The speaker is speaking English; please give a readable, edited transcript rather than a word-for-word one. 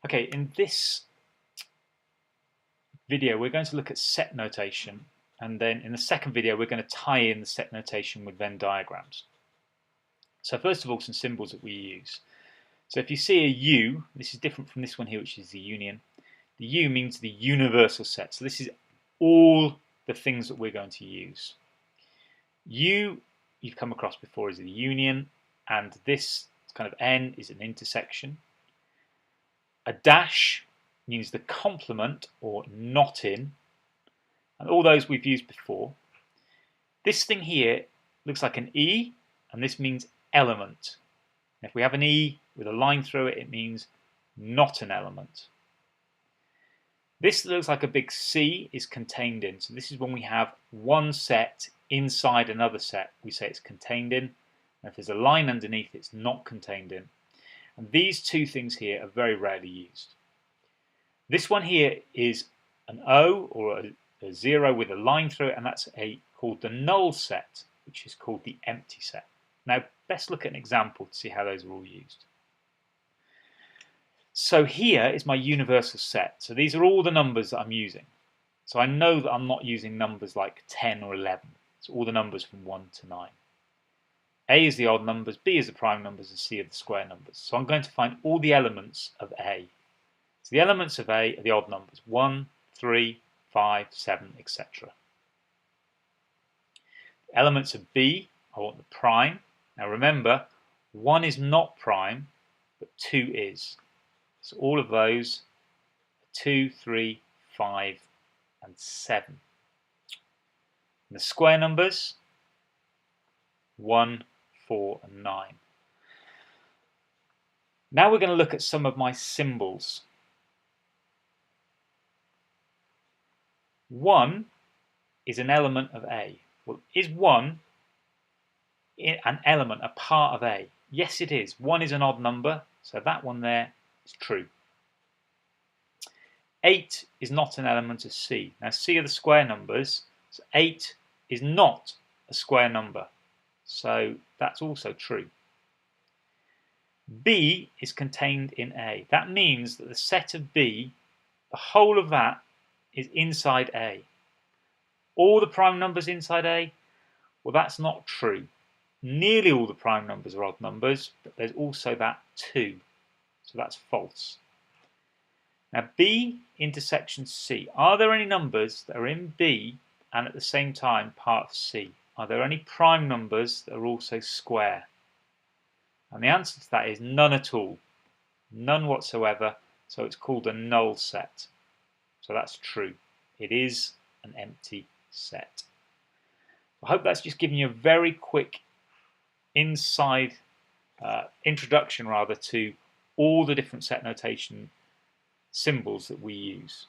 Okay, in this video we're going to look at set notation, and then in the second video we're going to tie in the set notation with Venn diagrams. So first of all, some symbols that we use. So if you see a U, this is different from this one here, which is the union. The U means the universal set. So this is all the things that we're going to use. U you've come across before is the union, and this kind of N is an intersection. A dash means the complement or not in, and all those we've used before. This thing here looks like an E, and this means element. And if we have an E with a line through it, it means not an element. This looks like a big C is contained in. So this is when we have one set inside another set, we say it's contained in. And if there's a line underneath, it's not contained in. And these two things here are very rarely used. This one here is an O or a zero with a line through it, and that's called the null set, which is called the empty set. Now, let's look at an example to see how those are all used. So here is my universal set. So these are all the numbers that I'm using. So I know that I'm not using numbers like 10 or 11. It's all the numbers from 1 to 9. A is the odd numbers, B is the prime numbers, and C are the square numbers. So I'm going to find all the elements of A. So the elements of A are the odd numbers, 1, 3, 5, 7, etc. The elements of B, I want the prime. Now remember, 1 is not prime, but 2 is. So all of those are 2, 3, 5, and 7. And the square numbers, 1, 4, and 9. Now we're going to look at some of my symbols. 1 is an element of A. Well, is 1 an element, a part of A? Yes, it is. 1 is an odd number, so that one there is true. 8 is not an element of C. Now C are the square numbers, so 8 is not a square number, so that's also true. B is contained in A. That means that the set of B, the whole of that, is inside A. All the prime numbers inside A? Well, that's not true. Nearly all the prime numbers are odd numbers, but there's also that 2, so that's false. Now B intersection C. Are there any numbers that are in B and at the same time part of C? Are there any prime numbers that are also square? And the answer to that is none at all. None whatsoever, so it's called a null set. So that's true. It is an empty set. I hope that's just given you a very quick introduction to all the different set notation symbols that we use.